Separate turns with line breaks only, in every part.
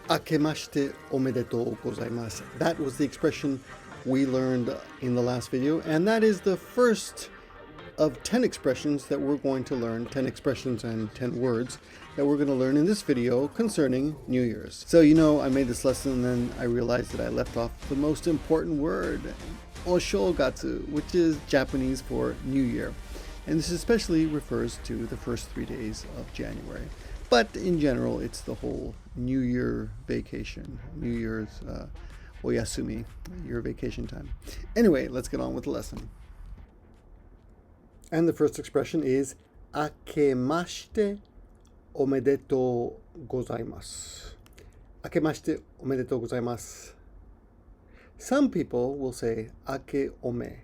Akemashite omedetouございます. That was the expression we learned in the last video, and that is the first of 10 expressions that we're going to learn, 10 expressions and 10 words that we're going to learn in this video concerning New Year's. So, I made this lesson and then I realized that I left off the most important word, oshougatsu, which is Japanese for New Year. And this especially refers to the first 3 days of January. But in general, it's the whole New Year vacation, New Year's oyasumi, your vacation time. Anyway, let's get on with the lesson. And the first expression is Akemashite omedetou gozaimasu. Akemashite omedetou gozaimasu. Some people will say akeome.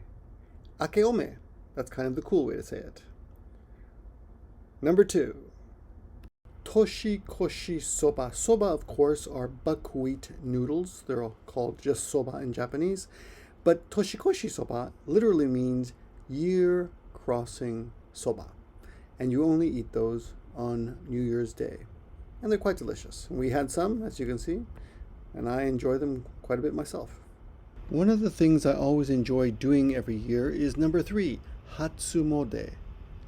Akeome. That's kind of the cool way to say it. Number 2. Toshi koshi soba. Soba, of course, are buckwheat noodles. They're all called just soba in Japanese. But toshi koshi soba literally means year crossing soba. And you only eat those on New Year's Day. And they're quite delicious. We had some, as you can see, and I enjoy them quite a bit myself. One of the things I always enjoy doing every year is number 3, Hatsumode.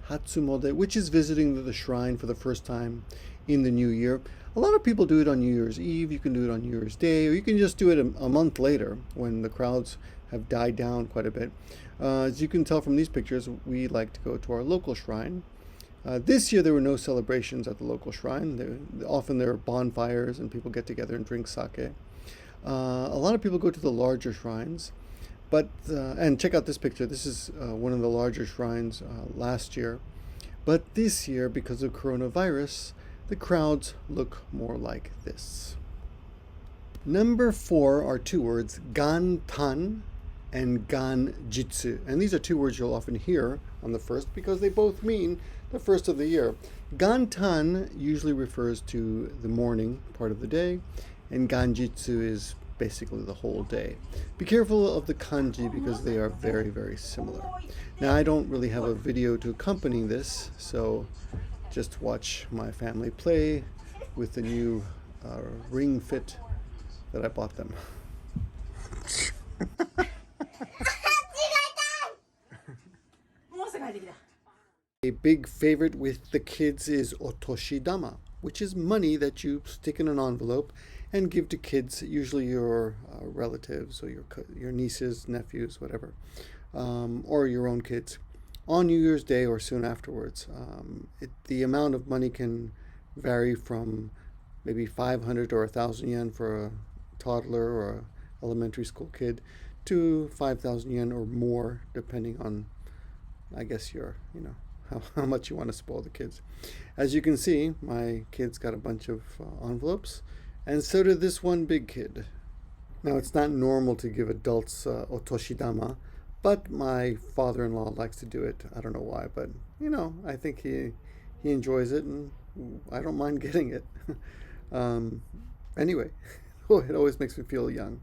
Hatsumode, which is visiting the shrine for the first time in the new year. A lot of people do it on New Year's Eve. You can do it on New Year's Day, or you can just do it a month later when the crowds have died down quite a bit. As you can tell from these pictures, we like to go to our local shrine. This year there were no celebrations at the local shrine. Often there are bonfires and people get together and drink sake. A lot of people go to the larger shrines. But and check out this picture. This is one of the larger shrines last year. But this year, because of coronavirus, the crowds look more like this. Number 4 are 2 words, gantan and Ganjitsu. And these are 2 words you'll often hear on the first because they both mean the first of the year. Gantan usually refers to the morning part of the day, and Ganjitsu is basically the whole day. Be careful of the kanji because they are very, very similar. Now, I don't really have a video to accompany this, so just watch my family play with the new ring fit that I bought them. A big favorite with the kids is otoshidama, which is money that you stick in an envelope and give to kids, usually your relatives or your nieces, nephews, whatever, or your own kids, on New Year's Day or soon afterwards. The amount of money can vary from maybe 500 or 1,000 yen for a toddler or an elementary school kid to 5,000 yen or more, depending on, I guess, how much you want to spoil the kids. As you can see, my kids got a bunch of envelopes, and so did this one big kid. Now, it's not normal to give adults otoshidama, but my father-in-law likes to do it. I don't know why, but I think he enjoys it, and I don't mind getting it. Anyway, it always makes me feel young.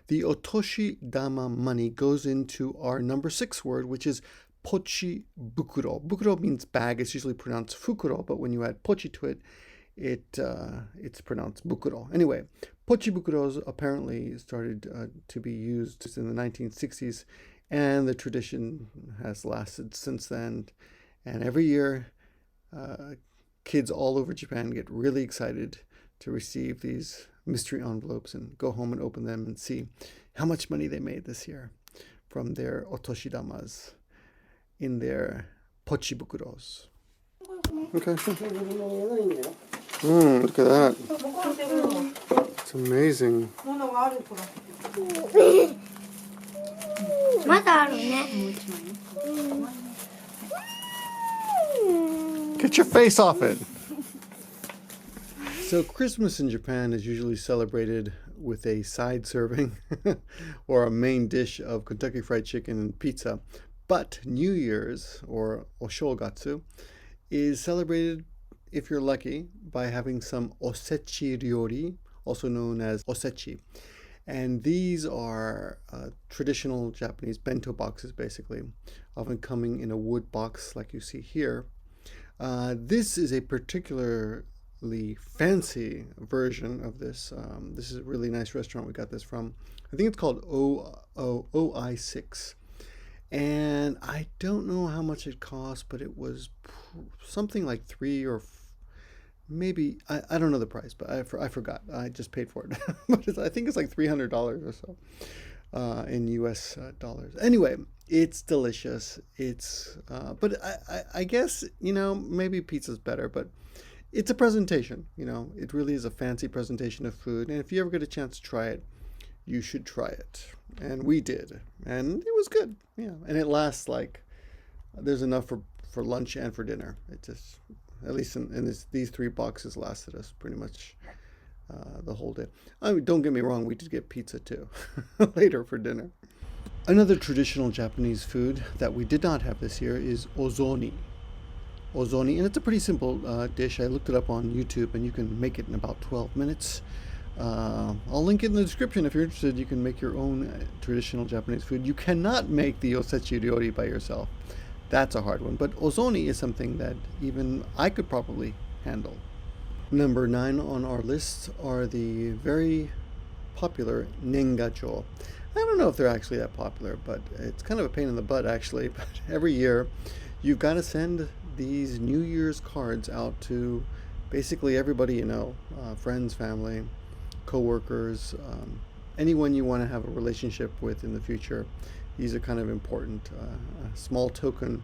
The otoshidama money goes into our number 6 word, which is Pochibukuro. Bukuro means bag. It's usually pronounced fukuro, but when you add pochi to it, it's pronounced bukuro. Anyway, Pochibukuros apparently started to be used in the 1960s, and the tradition has lasted since then. And every year, kids all over Japan get really excited to receive these mystery envelopes and go home and open them and see how much money they made this year from their otoshidamas in their pochibukuros. Okay. Look at that. It's amazing. Get your face off it. So Christmas in Japan is usually celebrated with a side serving or a main dish of Kentucky Fried Chicken and pizza. But New Year's, or oshougatsu, is celebrated, if you're lucky, by having some sechiryouri, also known as osechi. And these are traditional Japanese bento boxes, basically, often coming in a wood box like you see here. This is a particularly fancy version of this. This is a really nice restaurant we got this from. I think it's called OI6. And I don't know how much it cost, but it was something like maybe, I don't know the price, but I forgot. I just paid for it. But I think it's like $300 or so in US dollars. Anyway, it's delicious. But I guess, maybe pizza's better, but it's a presentation. It really is a fancy presentation of food. And if you ever get a chance to try it, you should try it. And we did. And it was good. Yeah. And it lasts there's enough for lunch and for dinner. It just, at least in these 3 boxes lasted us pretty much the whole day. I mean, don't get me wrong, we did get pizza too later for dinner. Another traditional Japanese food that we did not have this year is ozoni. Ozoni, and it's a pretty simple dish. I looked it up on YouTube, and you can make it in about 12 minutes. I'll link it in the description if you're interested. You can make your own traditional Japanese food. You cannot make the sechiryouri by yourself. That's a hard one. But ozoni is something that even I could probably handle. Number 9 on our list are the very popular nengajo. I don't know if they're actually that popular, but it's kind of a pain in the butt actually. But every year you've got to send these New Year's cards out to basically everybody friends, family, co-workers, anyone you want to have a relationship with in the future. These are kind of important, a small token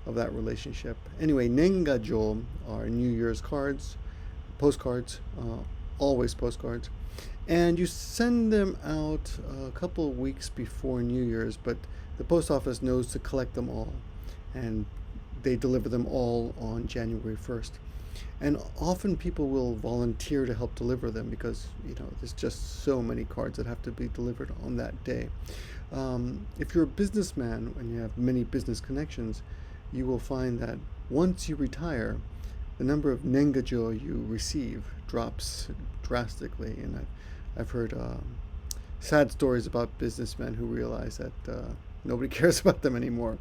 of that relationship. Anyway, nengajo are New Year's cards, postcards, always postcards. And you send them out a couple of weeks before New Year's, but the post office knows to collect them all. And they deliver them all on January 1st. And often people will volunteer to help deliver them because, there's just so many cards that have to be delivered on that day. If you're a businessman and you have many business connections, you will find that once you retire, the number of nengajo you receive drops drastically. And I've heard sad stories about businessmen who realize that nobody cares about them anymore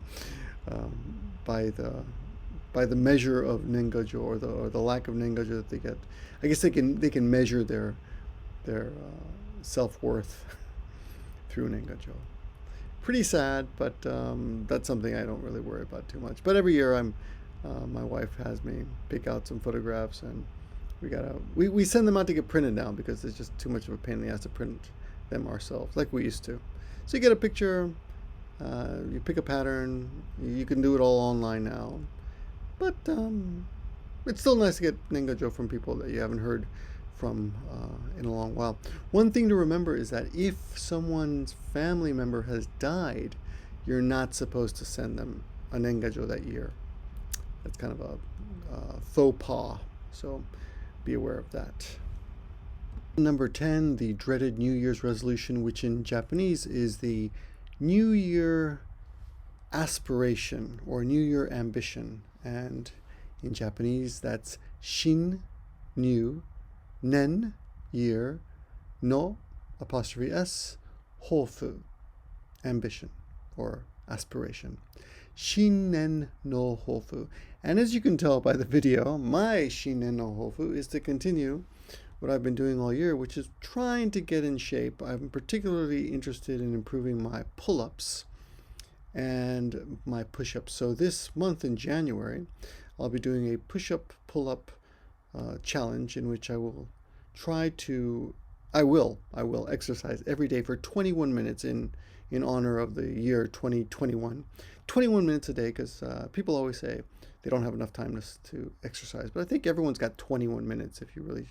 by the measure of nengajo or the lack of nengajo that they get. I guess they can measure their self-worth through nengajo. Pretty sad, but that's something I don't really worry about too much. But every year my wife has me pick out some photographs, and we send them out to get printed now because it's just too much of a pain in the ass to print them ourselves like we used to. So you get a picture, you pick a pattern, you can do it all online now. But it's still nice to get nengajo from people that you haven't heard from in a long while. One thing to remember is that if someone's family member has died, you're not supposed to send them a nengajo that year. That's kind of a faux pas, so be aware of that. Number 10, the dreaded New Year's resolution, which in Japanese is the New Year aspiration or New Year ambition. And in Japanese, that's shin, new, nen, year, no, apostrophe s, hofu, ambition or aspiration. Shinnen no hofu. And as you can tell by the video, my shinnen no hofu is to continue what I've been doing all year, which is trying to get in shape. I'm particularly interested in improving my pull-ups and my push-ups. So this month in January, I'll be doing a push-up, pull-up challenge in which I will exercise every day for 21 minutes in honor of the year 2021. 21 minutes a day, because people always say they don't have enough time to exercise. But I think everyone's got 21 minutes. If you really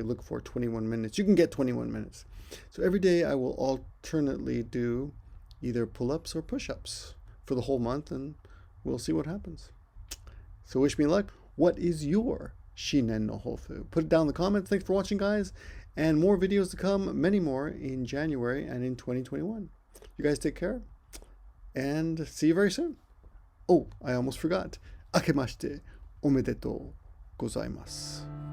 look for 21 minutes, you can get 21 minutes. So every day I will alternately do either pull-ups or push-ups for the whole month, and we'll see what happens. So wish me luck. What is your shinen no hofu? Put it down in the comments. Thanks for watching, guys. And more videos to come, many more in January and in 2021. You guys take care, and see you very soon. Oh, I almost forgot. Akemashite omedetou gozaimasu.